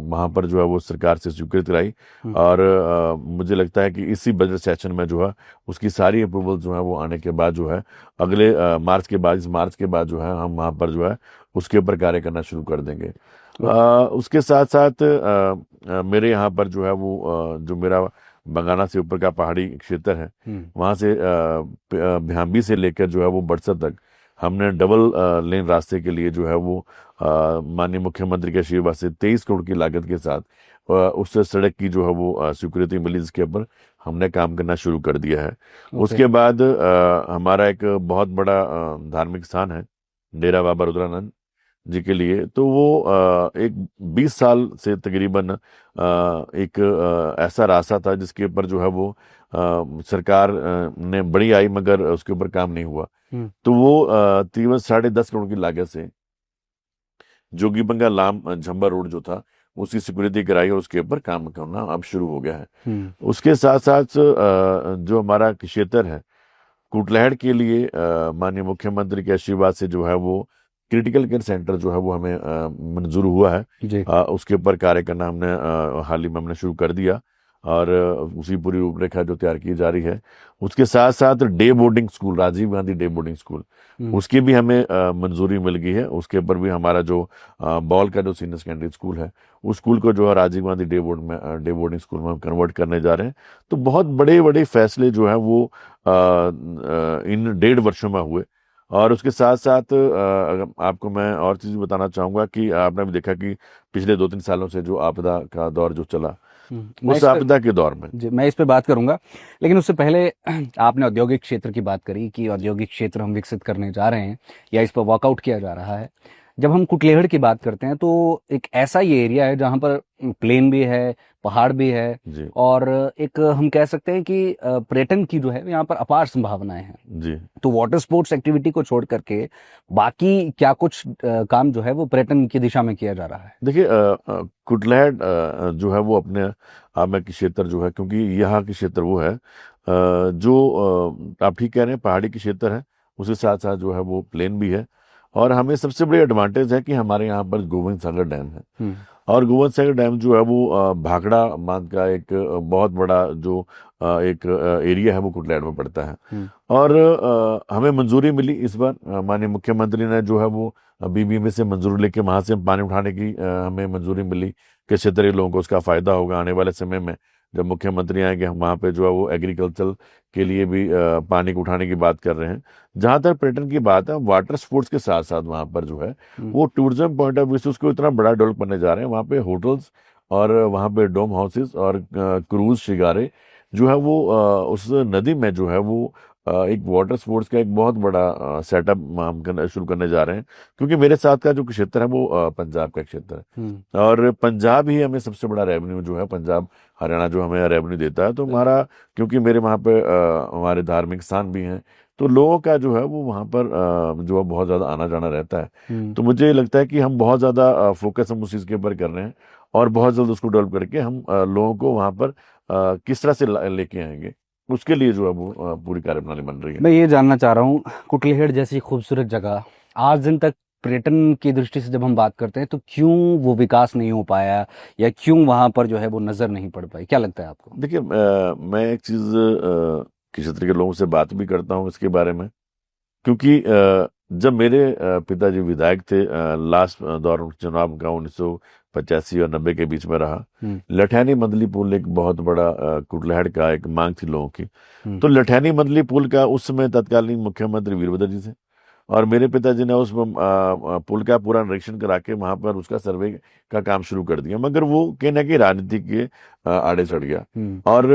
वहां पर जो है वो सरकार से स्वीकृत कराई। हम्म, और मुझे लगता है कि इसी बजट सेशन में जो है उसकी सारी अप्रूवल जो है वो आने के बाद जो है अगले मार्च के बाद, इस मार्च के बाद जो है हम वहां पर जो है उसके ऊपर कार्य करना शुरू कर देंगे। ओके। उसके साथ साथ मेरे यहाँ पर जो है वो जो मेरा बंगाना से ऊपर का पहाड़ी क्षेत्र है, हम्म, वहां से भ्याम्बी से लेकर जो है वो बड़सर तक हमने डबल लेन रास्ते के लिए जो है वो माननीय मुख्यमंत्री के आशीर्वाद से 23 करोड़ की लागत के साथ उस सड़क की जो है वो स्वीकृति मिली, जिसके ऊपर हमने काम करना शुरू कर दिया है। ओके। उसके बाद हमारा एक बहुत बड़ा धार्मिक स्थान है डेरा बाबा रुद्रानंद जी के लिए। तो वो एक 20 साल से तकरीबन एक ऐसा रास्ता था जिसके ऊपर जो है वो सरकार ने बड़ी आई, मगर उसके ऊपर काम नहीं हुआ। हम्म, तो वो तकरीबन 10.5 करोड़ की लागत से जोगीबंगा लाम झंबा रोड जो था उसकी सिक्योरिटी कराई और उसके ऊपर काम करना अब शुरू हो गया है। हम्म, उसके साथ साथ जो हमारा क्षेत्र है कुटलैहड़ के लिए माननीय मुख्यमंत्री के आशीर्वाद से जो है वो क्रिटिकल केयर सेंटर जो है वो हमें मंजूर हुआ है। जी। उसके ऊपर कार्य करना हमने हाल ही में हमने शुरू कर दिया और उसी पूरी रूपरेखा जो तैयार की जा रही है। उसके साथ साथ day boarding school, Rajiv Gandhi day boarding school, हम्म, उसकी भी हमें मंजूरी मिल गई है। उसके ऊपर भी हमारा जो बॉल का जो सीनियर सेकेंडरी स्कूल है उस स्कूल को जो है Rajiv Gandhi day boarding school में हम कन्वर्ट करने जा रहे हैं। तो बहुत बड़े बड़े फैसले जो है वो इन 1.5 वर्षों में हुए। और उसके साथ साथ आपको मैं और चीज़ बताना चाहूँगा कि आपने भी देखा कि पिछले 2-3 सालों से जो आपदा का दौर जो चला, मैं उस इस पे आपदा के दौर में जी मैं इस पे बात करूंगा, लेकिन उससे पहले आपने औद्योगिक क्षेत्र की बात करी कि औद्योगिक क्षेत्र हम विकसित करने जा रहे हैं या इस पर वर्कआउट किया जा रहा है। जब हम कुटलेहड़ की बात करते हैं तो एक ऐसा ये एरिया है जहां पर प्लेन भी है, पहाड़ भी है, जी और एक हम कह सकते हैं कि पर्यटन की जो है यहाँ पर अपार संभावनाएं हैं। जी तो वाटर स्पोर्ट्स एक्टिविटी को छोड़ करके बाकी क्या कुछ काम जो है वो पर्यटन की दिशा में किया जा रहा है? देखिए कुटलैहड़ जो है वो अपने आप में क्षेत्र जो है, क्योंकि यहाँ की क्षेत्र वो है जो आप ठीक कह रहे हैं पहाड़ी की क्षेत्र है, उसके साथ साथ जो है वो प्लेन भी है। और हमें सबसे बड़ी एडवांटेज है कि हमारे यहाँ पर गोविंद सागर डैम है। हम्म, और गोविंद सागर डैम जो है वो भाखड़ा बांध का एक बहुत बड़ा जो एक एरिया है वो कुटलैहड़ में पड़ता है। हम्म, और हमें मंजूरी मिली इस बार, माननीय मुख्यमंत्री ने जो है वो बीबी में से मंजूरी लेके वहां से पानी उठाने की हमें मंजूरी मिली कि क्षेत्रीय लोगों को उसका फायदा होगा आने वाले समय में। जब मुख्यमंत्री आएंगे हम वहाँ पे जो है वो एग्रीकल्चर के लिए भी पानी को उठाने की बात कर रहे हैं। जहां तक पर्यटन की बात है, वाटर स्पोर्ट्स के साथ साथ वहां पर जो है हम्म, वो टूरिज्म पॉइंट ऑफ व्यू से उसको इतना बड़ा डेवलप करने जा रहे हैं। वहाँ पे होटल्स और वहाँ पे डोम हाउसेस और क्रूज शिकारे जो है वो उस नदी में जो है वो एक वाटर स्पोर्ट्स का एक बहुत बड़ा सेटअप हम शुरू करने जा रहे हैं। क्योंकि मेरे साथ का जो क्षेत्र है वो पंजाब का क्षेत्र हम्म, है और पंजाब ही हमें सबसे बड़ा रेवेन्यू जो है, पंजाब हरियाणा जो हमें रेवेन्यू देता है। तो हमारा, क्योंकि मेरे वहाँ पे हमारे धार्मिक स्थान भी हैं, तो लोगों का जो है वो वहाँ पर जो है बहुत ज़्यादा आना जाना रहता है। हम्म। तो मुझे लगता है कि हम बहुत ज़्यादा फोकस हम उस चीज़ के ऊपर कर रहे हैं और बहुत जल्द उसको डेवलप करके हम लोगों को वहाँ पर किस तरह से लेके आएंगे, उसके लिए जो है वो पूरी कार्यप्रणाली बन रही है। मैं ये जानना चाह रहा हूँ, कुटलेहड़ जैसी खूबसूरत जगह आज दिन तक पर्यटन की दृष्टि से जब हम बात करते हैं तो क्यों वो विकास नहीं हो पाया, या क्यों वहां पर जो है वो नजर नहीं पड़ पाई? क्या लगता है आपको? देखिए मैं एक चीज़ क्षेत्र के लोगों से बात भी करता हूँ इसके बारे में। क्योंकि जब मेरे पिताजी विधायक थे, लास्ट दौर चुनाव का 1985 और 90 के बीच में रहा, हम्म, लठैनी मंदली पुल एक बहुत बड़ा कुटलैहड़ का एक मांग थी लोगों की। हम्म, तो लठैनी मंदली पुल का उस समय तत्कालीन मुख्यमंत्री वीरभद्र जी थे और मेरे पिताजी ने उस पुल का पूरा निरीक्षण करा के वहां पर उसका सर्वे का काम शुरू कर दिया, मगर वो कहीं ना कहीं राजनीति के आड़े चढ़ गया। हम्म, और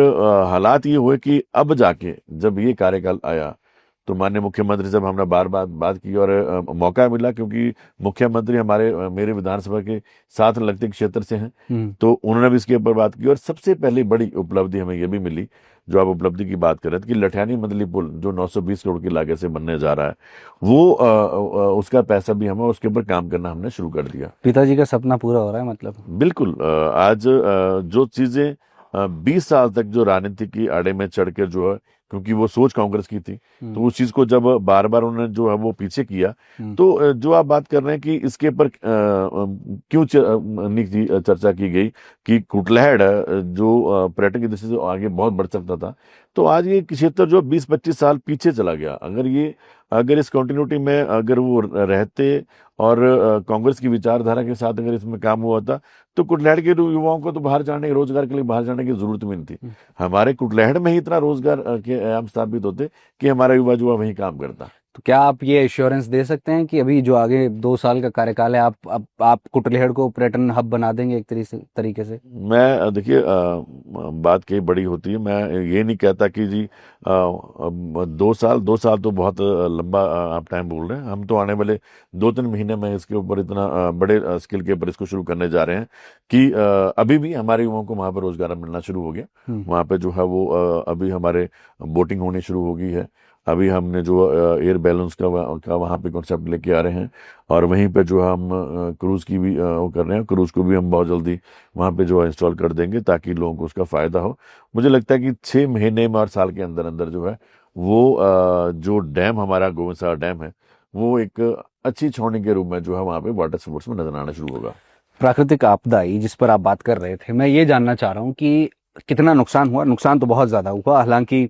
हालात ये हुए कि अब जाके जब ये कार्यकाल आया तो माननीय मुख्यमंत्री साहब हमने बार बार बात की और मौका मिला, क्योंकि मुख्यमंत्री हमारे मेरे विधानसभा के साथ लगते क्षेत्र से हैं, तो उन्होंने भी इसके ऊपर बात की। और सबसे पहले बड़ी उपलब्धि हमें ये भी मिली, जो आप उपलब्धि की बात कर रहे थे, कि लठियानी मंदली पुल जो 920 करोड़ की लागत से बनने जा रहा है, वो उसका पैसा भी हमें, उसके ऊपर काम करना हमने शुरू कर दिया। पिताजी का सपना पूरा हो रहा है मतलब। बिल्कुल। आज जो चीजें 20 साल तक जो राजनीति की आड़े में चढ़ कर जो है, क्योंकि वो सोच कांग्रेस की थी, तो उस चीज को जब बार बार उन्होंने जो है वो पीछे किया, तो जो आप बात कर रहे हैं कि इसके ऊपर क्यों नहीं चर्चा की गई कि कुटलैहड़ जो पर्यटन की दृष्टि से आगे बहुत बढ़ सकता था, तो आज ये क्षेत्र जो 20-25 साल पीछे चला गया। अगर इस कंटिन्यूटी में अगर वो रहते और कांग्रेस की विचारधारा के साथ अगर इसमें काम हुआ था, तो कुटलैहड़ के युवाओं को तो बाहर जाने, रोजगार के लिए बाहर जाने की जरूरत भी नहीं थी। हमारे कुटलैहड़ में ही इतना रोजगार के आयाम स्थापित होते कि हमारा युवा जो वहीं काम करता। तो क्या आप ये एश्योरेंस दे सकते हैं कि अभी जो आगे 2 साल का कार्यकाल है, आप कुटलैहड़ को पर्यटन हब बना देंगे एक तरीके से? मैं देखिए, बात कई बड़ी होती है। मैं ये नहीं कहता कि जी 2 साल तो बहुत लंबा आप टाइम बोल रहे हैं। हम तो आने वाले 2-3 महीने में इसके ऊपर इतना बड़े स्किल के ऊपर इसको शुरू करने जा रहे हैं कि अभी भी हमारे युवाओं को वहाँ पर रोजगार मिलना शुरू हो गया। वहाँ पे जो है वो अभी हमारे बोटिंग होनी शुरू हो गई है। अभी हमने जो एयर बैलून्स का वहाँ पे कॉन्सेप्ट लेके आ रहे हैं, और वहीं पे जो हम क्रूज़ की भी वो कर रहे हैं। क्रूज़ को भी हम बहुत जल्दी वहाँ पे जो है इंस्टॉल कर देंगे, ताकि लोगों को उसका फ़ायदा हो। मुझे लगता है कि 6 महीने में और साल के अंदर अंदर जो है वो जो डैम हमारा गोविंद सागर डैम है, वो एक अच्छी छावनी के रूप में जो है वहाँ पे वाटर स्पोर्ट्स में नजर आना शुरू होगा। प्राकृतिक आपदा जिस पर आप बात कर रहे थे, मैं ये जानना चाह रहा हूँ कि कितना नुकसान हुआ। नुकसान तो बहुत ज़्यादा हुआ, हालांकि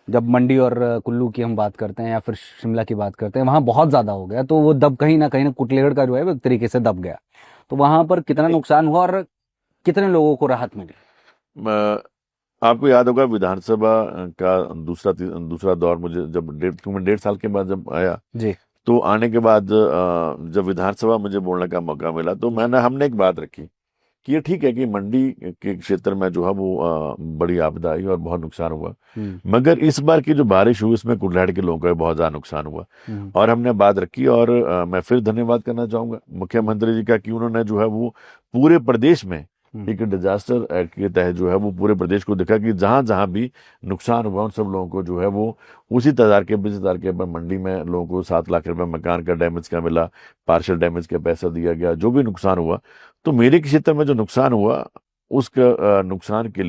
जब मंडी और कुल्लू की हम बात करते हैं या फिर शिमला की बात करते हैं, वहाँ बहुत ज़्यादा हो गया, तो वो दब कहीं ना कुटलैहड़ का जो है वो एक तरीके से दब गया। तो वहाँ पर कितना नुकसान हुआ और कितने लोगों को राहत मिली? आपको याद होगा विधानसभा का दूसरा दौर, मुझे जब 1.5 साल के बाद जब आया, जी। तो आने के बाद जब विधानसभा मुझे बोलने का मौका मिला, तो हमने एक बात रखी कि ये ठीक है कि मंडी के क्षेत्र में जो है वो बड़ी आपदा आई और बहुत नुकसान हुआ, मगर इस बार की जो बारिश हुई उसमें कुटलैहड़ के लोगों का बहुत ज्यादा नुकसान हुआ। और हमने बात रखी, और मैं फिर धन्यवाद करना चाहूंगा मुख्यमंत्री जी का, कि उन्होंने जो है वो पूरे प्रदेश में एक डिजास्टर एक्ट के तहत जो है वो पूरे प्रदेश को देखा कि जहां जहां भी नुकसान हुआ उन सब लोगों को जो है वो उसी तादार के मंडी में लोगों को 7 लाख रुपए मकान का डैमेज का मिला, पार्शियल डैमेज का पैसा दिया गया, जो भी नुकसान हुआ। तो मेरे क्षेत्र में जो नुकसान हुआ, उसका नुकसान के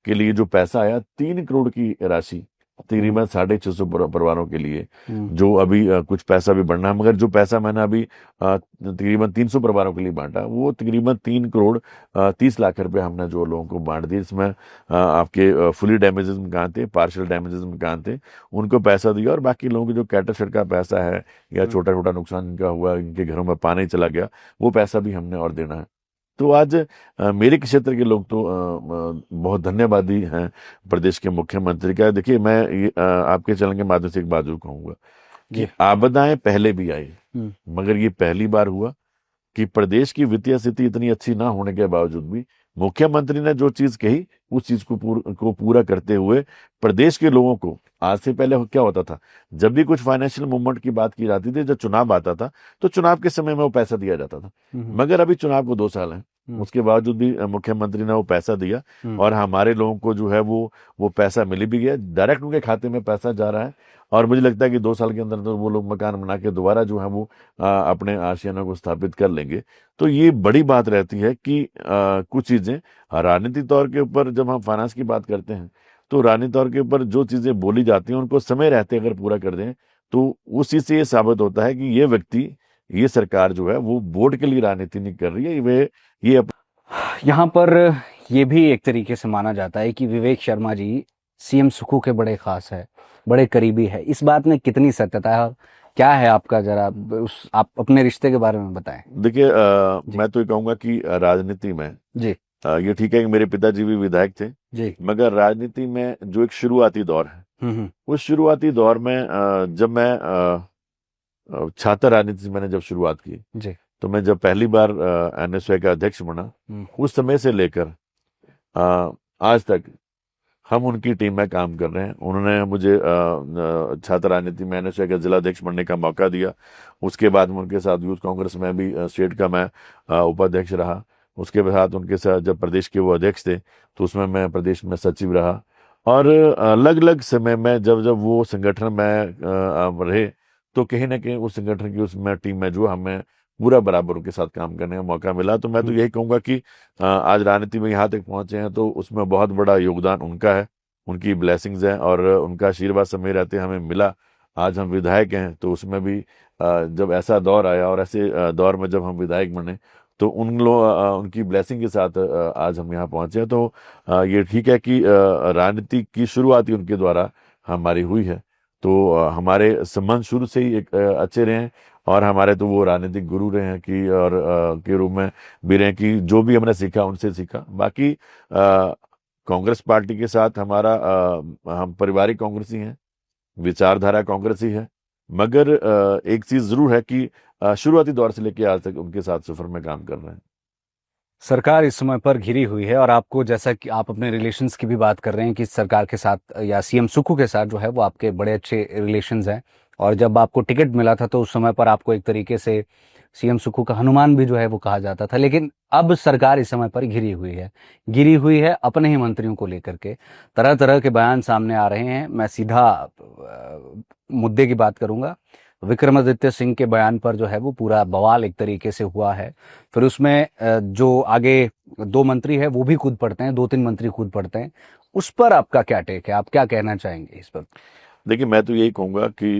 लिए जो पैसा आया, 3 करोड़ की राशि, तकरीबन 650 परिवारों के लिए, जो अभी कुछ पैसा भी बढ़ना है, मगर जो पैसा मैंने अभी तकरीबन 300 परिवारों के लिए बांटा, वो तकरीबन 3 करोड़ 30 लाख रुपए हमने जो लोगों को बांट दिए। इसमें आपके फुली डैमेजेस मकान थे, पार्शियल डैमेजेस मकान थे, उनको पैसा दिया, और बाकी लोगों के जो कैटर शेड का पैसा है या छोटा छोटा नुकसान इनका हुआ, इनके घरों में पानी चला गया, वो पैसा भी हमने और देना है। तो आज मेरे क्षेत्र के लोग तो बहुत धन्यवादी हैं प्रदेश के मुख्यमंत्री का। देखिए, मैं आपके चैनल के माध्यम से एक बात जरूर कहूंगा कि आपदाएं पहले भी आई, मगर ये पहली बार हुआ कि प्रदेश की वित्तीय स्थिति इतनी अच्छी ना होने के बावजूद भी मुख्यमंत्री ने जो चीज कही, उस चीज को पूरा करते हुए प्रदेश के लोगों को, आज से पहले क्या होता था, जब भी कुछ फाइनेंशियल मूवमेंट की बात की जाती थी, जब चुनाव आता था, तो चुनाव के समय में वो पैसा दिया जाता था। मगर अभी चुनाव को 2 साल है, उसके बावजूद भी मुख्यमंत्री ने वो पैसा दिया, और हमारे लोगों को जो है वो पैसा मिल भी गया, डायरेक्ट उनके खाते में पैसा जा रहा है। और मुझे लगता है कि 2 साल के अंदर तो वो लोग मकान बना के दोबारा जो है वो अपने आशियाना को स्थापित कर लेंगे। तो ये बड़ी बात रहती है कि कुछ चीजें राजनीतिक तौर के ऊपर, जब हम फाइनेंस की बात करते हैं, तो राजनीतिक तौर के ऊपर जो चीजें बोली जाती हैं उनको समय रहते अगर पूरा कर दें, तो उस चीज से ये साबित होता है कि ये व्यक्ति, ये सरकार जो है वो वोट के लिए राजनीति नहीं कर रही है, ये यहाँ पर ये भी एक तरीके से माना जाता है कि विवेक शर्मा जी सीएम सुक्खू के बड़े खास है, बड़े करीबी है। इस बात में कितनी सत्यता है और क्या है आपका, जरा आप अपने रिश्ते के बारे में बताएं। देखिए, मैं तो ये कहूंगा कि राजनीति में जी ये ठीक है कि मेरे पिताजी भी विधायक थे जी, मगर राजनीति में जो एक शुरुआती दौर है, उस शुरुआती दौर में जब मैं छात्र राजनीति से मैंने जब शुरुआत की, जी, तो मैं जब पहली बार एनएसयूआई का अध्यक्ष बना, उस समय से लेकर आज तक हम उनकी टीम में काम कर रहे हैं। उन्होंने मुझे छात्र राजनीति में एनएसए का जिलाध्यक्ष बनने का मौका दिया। उसके बाद में उनके साथ यूथ कांग्रेस में भी स्टेट का मैं उपाध्यक्ष रहा। उसके बाद उनके साथ जब प्रदेश के वो अध्यक्ष थे तो उसमें मैं प्रदेश में सचिव रहा। और अलग अलग समय में जब जब वो संगठन में रहे तो कहीं ना कहीं उस संगठन की उसमें टीम में जो हमें पूरा बराबर उनके साथ काम करने का मौका मिला। तो मैं तो हम्म। यही कहूंगा कि आज राजनीति में यहाँ तक पहुंचे हैं तो उसमें बहुत बड़ा योगदान उनका है, उनकी ब्लेसिंग्स हैं और उनका आशीर्वाद समय रहते हमें मिला। आज हम विधायक हैं तो उसमें भी जब ऐसा दौर आया और ऐसे दौर में जब हम विधायक बने तो उनकी ब्लेसिंग के साथ आज हम यहाँ पहुंचे हैं। तो ये ठीक है कि राजनीति की शुरुआत ही उनके द्वारा हमारी हुई है। तो हमारे संबंध शुरू से ही एक अच्छे रहे हैं और हमारे तो वो राजनीतिक गुरु रहे हैं कि और के रूप में भी रहे हैं कि जो भी हमने सीखा उनसे सीखा। बाकी कांग्रेस पार्टी के साथ हमारा हम पारिवारिक कांग्रेसी हैं, विचारधारा कांग्रेसी है। मगर एक चीज जरूर है कि शुरुआती दौर से लेकर आज तक उनके साथ सफर में काम कर रहे हैं। सरकार इस समय पर घिरी हुई है और आपको, जैसा कि आप अपने रिलेशंस की भी बात कर रहे हैं कि सरकार के साथ या सीएम सुक्खू के साथ जो है वो आपके बड़े अच्छे रिलेशंस हैं, और जब आपको टिकट मिला था तो उस समय पर आपको एक तरीके से सीएम सुक्खू का हनुमान भी जो है वो कहा जाता था। लेकिन अब सरकार इस समय पर घिरी हुई है अपने ही मंत्रियों को लेकर के। तरह तरह के बयान सामने आ रहे हैं। मैं सीधा मुद्दे की बात करूंगा। विक्रमादित्य सिंह के बयान पर जो है वो पूरा बवाल एक तरीके से हुआ है। फिर उसमें जो आगे दो मंत्री है वो भी कूद पड़ते हैं, दो तीन मंत्री कूद पड़ते हैं। उस पर आपका क्या टेक है, आप क्या कहना चाहेंगे इस पर? देखिए, मैं तो यही कहूंगा कि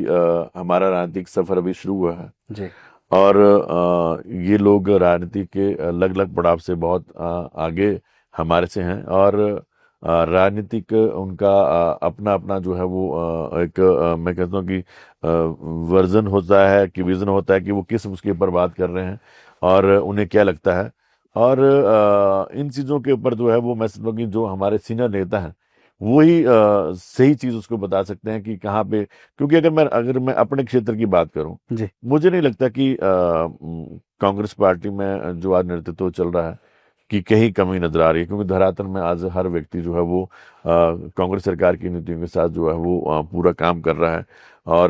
हमारा राजनीतिक सफर अभी शुरू हुआ है जी। और ये लोग राजनीति के अलग अलग पड़ाव से बहुत आगे हमारे से हैं। और राजनीतिक उनका अपना अपना जो है वो एक मैं कहता हूँ कि वर्जन होता है कि विजन होता है कि वो किस उसके ऊपर बात कर रहे हैं और उन्हें क्या लगता है। और इन चीज़ों के ऊपर जो है वो मैं समझता हूँ कि जो हमारे सीनियर नेता हैं वही सही चीज़ उसको बता सकते हैं कि कहाँ पे। क्योंकि अगर मैं अपने क्षेत्र की बात करूं, जी। मुझे नहीं लगता कि कांग्रेस पार्टी में जो आज नेतृत्व चल रहा है कि कहीं कमी नजर आ रही है। क्योंकि धरातल में आज हर व्यक्ति जो है वो कांग्रेस सरकार की नीतियों के साथ जो है वो पूरा काम कर रहा है। और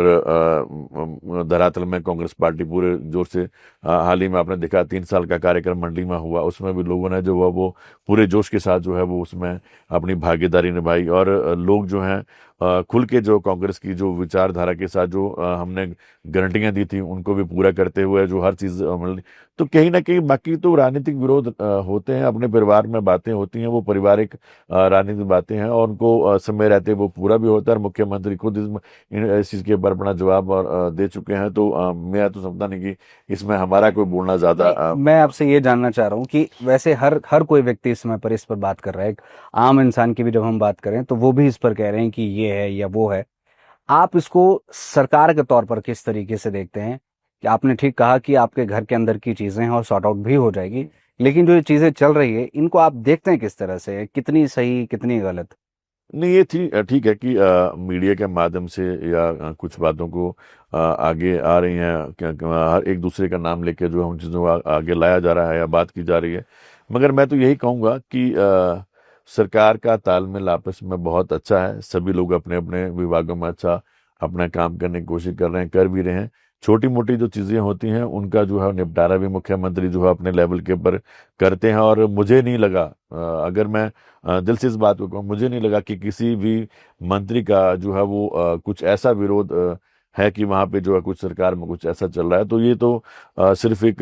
धरातल में कांग्रेस पार्टी पूरे जोर से हाल ही में आपने देखा 3 साल का कार्यक्रम मंडी में हुआ, उसमें भी लोगों ने जो है वो पूरे जोश के साथ जो है वो उसमें अपनी भागीदारी निभाई। और लोग जो हैं खुल के जो कांग्रेस की जो विचारधारा के साथ जो हमने गारंटियां दी थी उनको भी पूरा करते हुए जो हर चीज मिल। तो कहीं ना कहीं बाकी तो राजनीतिक विरोध होते हैं, अपने परिवार में बातें होती हैं, वो पारिवारिक राजनीतिक बातें हैं और उनको समय रहते वो पूरा भी होता है। और मुख्यमंत्री खुद इस चीज के ऊपर अपना जवाब और दे चुके हैं। तो मैं तो समझता नहीं कि इसमें हमारा कोई बोलना ज्यादा मैं आपसे ये जानना चाह रहा हूँ कि वैसे हर हर कोई व्यक्ति इस समय पर इस पर बात कर रहा है। एक आम इंसान की भी जब हम बात करें तो वो भी इस पर कह रहे हैं कि ये है या वो है। आप इसको सरकार के तौर पर किस तरीके से देखते हैं? कि आपने ठीक कहा कि आपके घर के अंदर की चीजें हैं और सॉर्ट आउट भी हो जाएगी, लेकिन जो ये चीजें चल रही है इनको आप देखते हैं किस तरह से, कितनी सही कितनी गलत? नहीं, ये ठीक है कि मीडिया के माध्यम से या कुछ बातों को आगे आ रही हैं, हर एक दूसरे का नाम लेके जो है उन चीज़ों को आगे लाया जा रहा है या बात की जा रही है। मगर मैं तो यही कहूँगा कि सरकार का तालमेल आपस में बहुत अच्छा है। सभी लोग अपने अपने विभागों में अच्छा अपना काम करने की कोशिश कर रहे हैं, कर भी रहे हैं। छोटी मोटी जो चीज़ें होती हैं उनका जो है निपटारा भी मुख्यमंत्री जो है अपने लेवल के ऊपर करते हैं। और मुझे नहीं लगा, अगर मैं दिल से इस बात को कहूँ, मुझे नहीं लगा कि किसी भी मंत्री का जो है वो कुछ ऐसा विरोध है कि वहां पे जो है कुछ सरकार में कुछ ऐसा चल रहा है। तो ये तो सिर्फ एक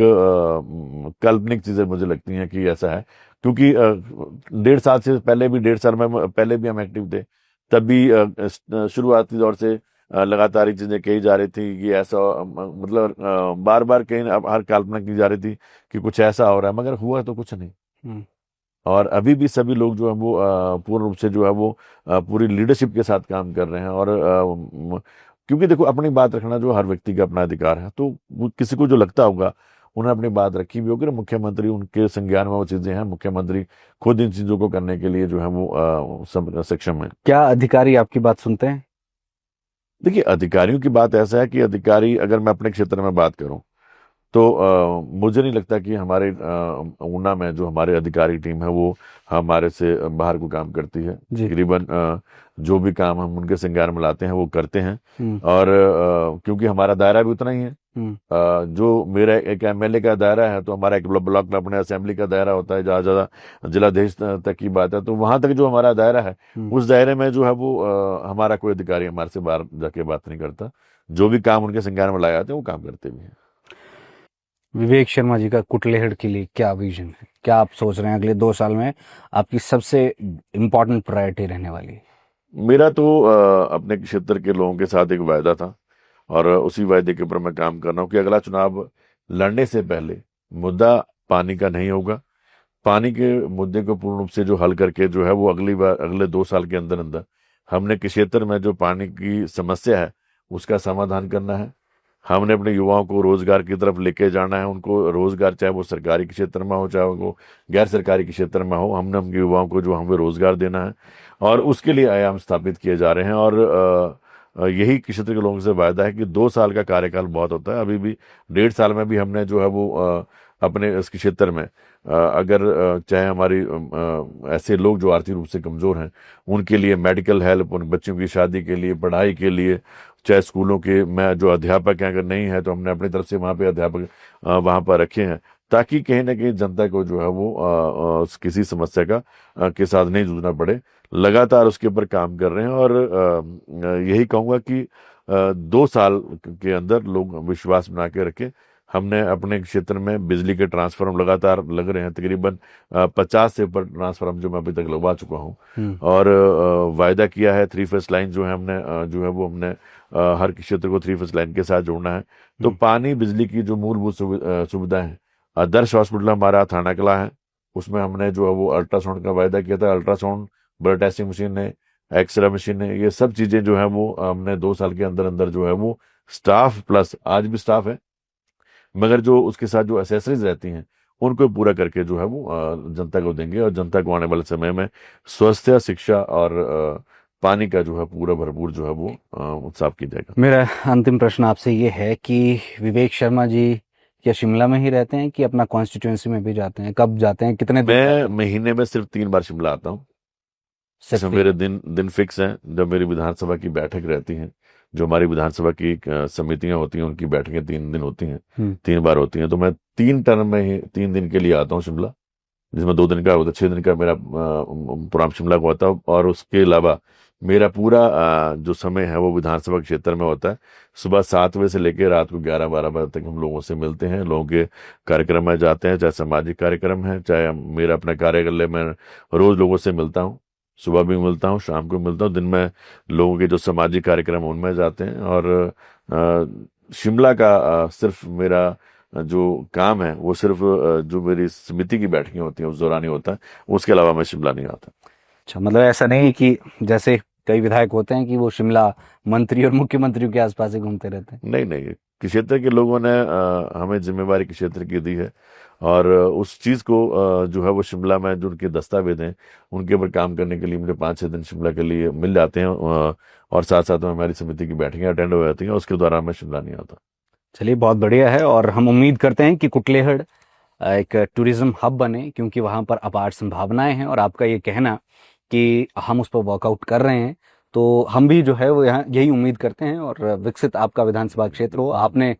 काल्पनिक चीजें मुझे लगती हैं कि ऐसा है। क्योंकि 1.5 साल से पहले भी 1.5 साल में पहले भी हम एक्टिव थे, तब भी शुरुआती दौर से लगातार ये चीजें कही जा रही थी कि ऐसा मतलब बार बार कहीं हर कल्पना की जा रही थी कि कुछ ऐसा हो रहा है, मगर हुआ तो कुछ नहीं। हम्म। और अभी भी सभी लोग जो है वो पूर्ण रूप से जो है वो पूरी लीडरशिप के साथ काम कर रहे हैं। और क्योंकि देखो, अपनी बात रखना जो हर व्यक्ति का अपना अधिकार है, तो वो किसी को जो लगता होगा उन्हें अपनी बात रखी भी होगी। मुख्यमंत्री उनके संज्ञान में वो चीजें हैं, मुख्यमंत्री खुद इन चीजों को करने के लिए जो है वो सब सक्षम है। क्या अधिकारी आपकी बात सुनते हैं? देखिए, अधिकारियों की बात ऐसा है कि अधिकारी, अगर मैं अपने क्षेत्र में बात करूं तो मुझे नहीं लगता कि हमारे ऊना में जो हमारे अधिकारी टीम है वो हमारे से बाहर को काम करती है। जी। तकरीबन जो भी काम हम उनके संज्ञान में लाते हैं वो करते हैं। हम्म। और क्योंकि हमारा दायरा भी उतना ही है, हम्म। जो मेरा एक एमएलए का दायरा है तो हमारा एक ब्लॉक अपने असेंबली का दायरा होता है, ज़्यादा जिलाधीश तक की बात है, तो वहां तक जो हमारा दायरा है उस दायरे में जो है वो हमारा कोई अधिकारी हमारे से बाहर जाके बात नहीं करता। जो भी काम उनके संज्ञान में लाए जाते हैं वो काम करते भी हैं। विवेक शर्मा जी का कुटलेहड़ के लिए क्या विजन है, क्या आप सोच रहे हैं अगले 2 साल में आपकी सबसे इम्पोर्टेंट प्रायोरिटी रहने वाली है? मेरा तो अपने क्षेत्र के लोगों के साथ एक वायदा था और उसी वायदे के ऊपर मैं काम कर रहा हूँ कि अगला चुनाव लड़ने से पहले मुद्दा पानी का नहीं होगा। पानी के मुद्दे को पूर्ण रूप से जो हल करके जो है वो अगली बार अगले 2 साल के अंदर अंदर हमने क्षेत्र में जो पानी की समस्या है उसका समाधान करना है। हमने अपने युवाओं को रोजगार की तरफ लेके जाना है, उनको रोजगार चाहे वो सरकारी क्षेत्र में हो चाहे वो गैर सरकारी क्षेत्र में हो, हमने उनके युवाओं को जो हमें रोजगार देना है और उसके लिए आयाम स्थापित किए जा रहे हैं। और यही क्षेत्र के लोगों से वायदा है कि 2 साल का कार्यकाल बहुत होता है, अभी भी 1.5 साल में भी हमने जो है वो अपने इस क्षेत्र में अगर चाहे हमारी ऐसे लोग जो आर्थिक रूप से कमजोर हैं उनके लिए मेडिकल हेल्प, उन बच्चों की शादी के लिए, पढ़ाई के लिए, चाहे स्कूलों के में जो अध्यापक हैं अगर नहीं है तो हमने अपनी तरफ से वहाँ पे अध्यापक वहाँ पर रखे हैं ताकि कहीं ना कहीं जनता को जो है वो किसी समस्या का के साथ नहीं जूझना पड़े। लगातार उसके ऊपर काम कर रहे हैं और यही कहूँगा कि 2 साल के अंदर लोग विश्वास बना के रखें। हमने अपने क्षेत्र में बिजली के ट्रांसफार्मर लगातार लग रहे हैं, तकरीबन 50 से ऊपर ट्रांसफार्मर जो मैं अभी तक लगवा चुका हूं। और वायदा किया है 3 फेस लाइन जो है हमने जो है वो हमने हर क्षेत्र को 3 फेस लाइन के साथ जोड़ना है। तो पानी बिजली की जो मूलभूत सुविधाएं हैं, आदर्श हॉस्पिटल हमारा थाना कला है, उसमें हमने जो है वो अल्ट्रासाउंड का वायदा किया था। अल्ट्रासाउंड, ब्लड टेस्टिंग मशीन है, एक्सरे मशीन है, ये सब चीजें जो है वो हमने 2 साल के अंदर अंदर जो है वो स्टाफ प्लस आज भी स्टाफ है मगर जो उसके साथ जो एसेसरीज रहती हैं उनको पूरा करके जो है वो जनता को देंगे और जनता को आने वाले समय में स्वास्थ्य, शिक्षा और पानी का जो है पूरा भरपूर जो है वो साफ की जाएगा। मेरा अंतिम प्रश्न आपसे ये है कि विवेक शर्मा जी क्या शिमला में ही रहते हैं कि अपना कॉन्स्टिट्यूएंसी में भी जाते हैं? कब जाते हैं, कितने दिन? मैं महीने में सिर्फ 3 बार शिमला आता हूँ। इसमें मेरे दिन फिक्स हैं, जब मेरी विधानसभा की बैठक रहती है, जो हमारी विधानसभा की समितियां होती हैं उनकी बैठकें 3 दिन होती हैं, 3 बार होती हैं, तो मैं 3 टर्म में ही 3 दिन के लिए आता हूँ शिमला, जिसमें 2 दिन का होता है, 6 दिन का मेरा प्रोग्राम शिमला का होता है। और उसके अलावा मेरा पूरा जो समय है वो विधानसभा क्षेत्र में होता है। सुबह 7 बजे से लेकर रात को 11-12 बजे तक हम लोगों से मिलते हैं, लोगों के कार्यक्रम में जाते हैं, चाहे सामाजिक कार्यक्रम है, चाहे मेरा अपना कार्यालय में रोज लोगों से मिलता हूँ, सुबह भी मिलता हूँ, शाम को मिलता हूँ, दिन में लोगों के जो सामाजिक कार्यक्रम उनमें जाते हैं। और शिमला का सिर्फ मेरा जो काम है वो सिर्फ जो मेरी समिति की बैठकें होती हैं उस दौरान ही होता है, उसके अलावा मैं शिमला नहीं आता। अच्छा, मतलब ऐसा नहीं कि जैसे कई विधायक होते हैं कि वो शिमला मंत्री और मुख्यमंत्रियों के आसपास ही घूमते रहते हैं? नहीं, क्षेत्र के लोगों ने हमें जिम्मेवारी क्षेत्र की दी है और उस चीज को जो है वो शिमला में जो उनके दस्तावेज हैं उनके ऊपर काम करने के लिए मुझे 5-6 दिन शिमला के लिए मिल जाते हैं और साथ साथ में हमारी समिति की बैठकें अटेंड हो जाती हैं, उसके दौरान मैं शिमला नहीं आता। चलिए, बहुत बढ़िया है और हम उम्मीद करते हैं कि कुटलेहड़ एक टूरिज्म हब बने, क्योंकि वहाँ पर अपार संभावनाएं हैं और आपका ये कहना कि हम उस पर वर्कआउट कर रहे हैं, तो हम भी जो है वो यहाँ यही उम्मीद करते हैं और विकसित आपका विधानसभा क्षेत्र हो। आपने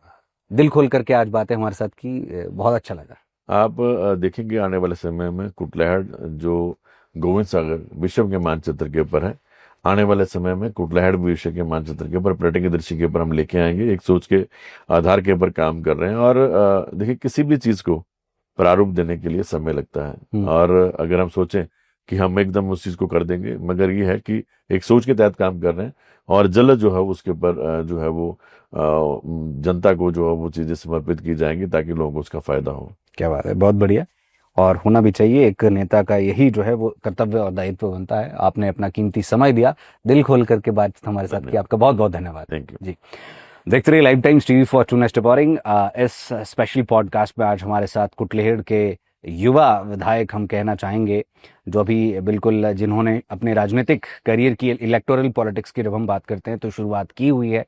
दिल खोल करके आज बातें हमारे साथ की, बहुत अच्छा लगा। आप देखेंगे आने वाले समय में कुटलैहड़ जो गोविंद सागर विश्व के मानचित्र के ऊपर है, आने वाले समय में कुटलैहड़ भी विश्व के मानचित्र के ऊपर पर्यटन की दृष्टि के ऊपर हम लेके आएंगे। एक सोच के आधार के ऊपर काम कर रहे हैं और देखिए किसी भी चीज को प्रारूप देने के लिए समय लगता है और अगर हम सोचें कि हम एकदम उस चीज को कर देंगे, मगर ये है कि एक सोच के तहत काम कर रहे हैं और जल्द जो है उसके ऊपर जो है वो जनता को जो है वो चीजें समर्पित की जाएंगी ताकि लोगों को उसका फायदा हो। क्या बात है, बहुत बढ़िया, और होना भी चाहिए। एक नेता का यही जो है वो कर्तव्य और दायित्व बनता है। आपने अपना कीमती समय दिया, दिल खोल करके बातचीत हमारे साथ की, आपका बहुत बहुत धन्यवाद। थैंक यू जी। देखते रहिए life times TV for true nest reporting. इस स्पेशल पॉडकास्ट में आज हमारे साथ कुटलेहड़ के युवा विधायक हम कहना चाहेंगे, जो अभी बिल्कुल जिन्होंने अपने राजनीतिक करियर की, इलेक्टोरल पॉलिटिक्स की जब हम बात करते हैं तो शुरुआत की हुई है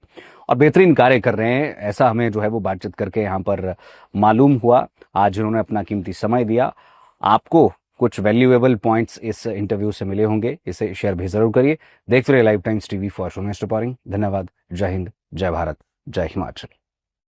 और बेहतरीन कार्य कर रहे हैं, ऐसा हमें जो है वो बातचीत करके यहाँ पर मालूम हुआ। आज उन्होंने अपना कीमती समय दिया। आपको कुछ वैल्यूएबल पॉइंट्स इस इंटरव्यू से मिले होंगे, इसे शेयर भी जरूर करिए। देखते रहिए live Times TV for honest reporting. धन्यवाद। जय हिंद, जय भारत, जय हिमाचल।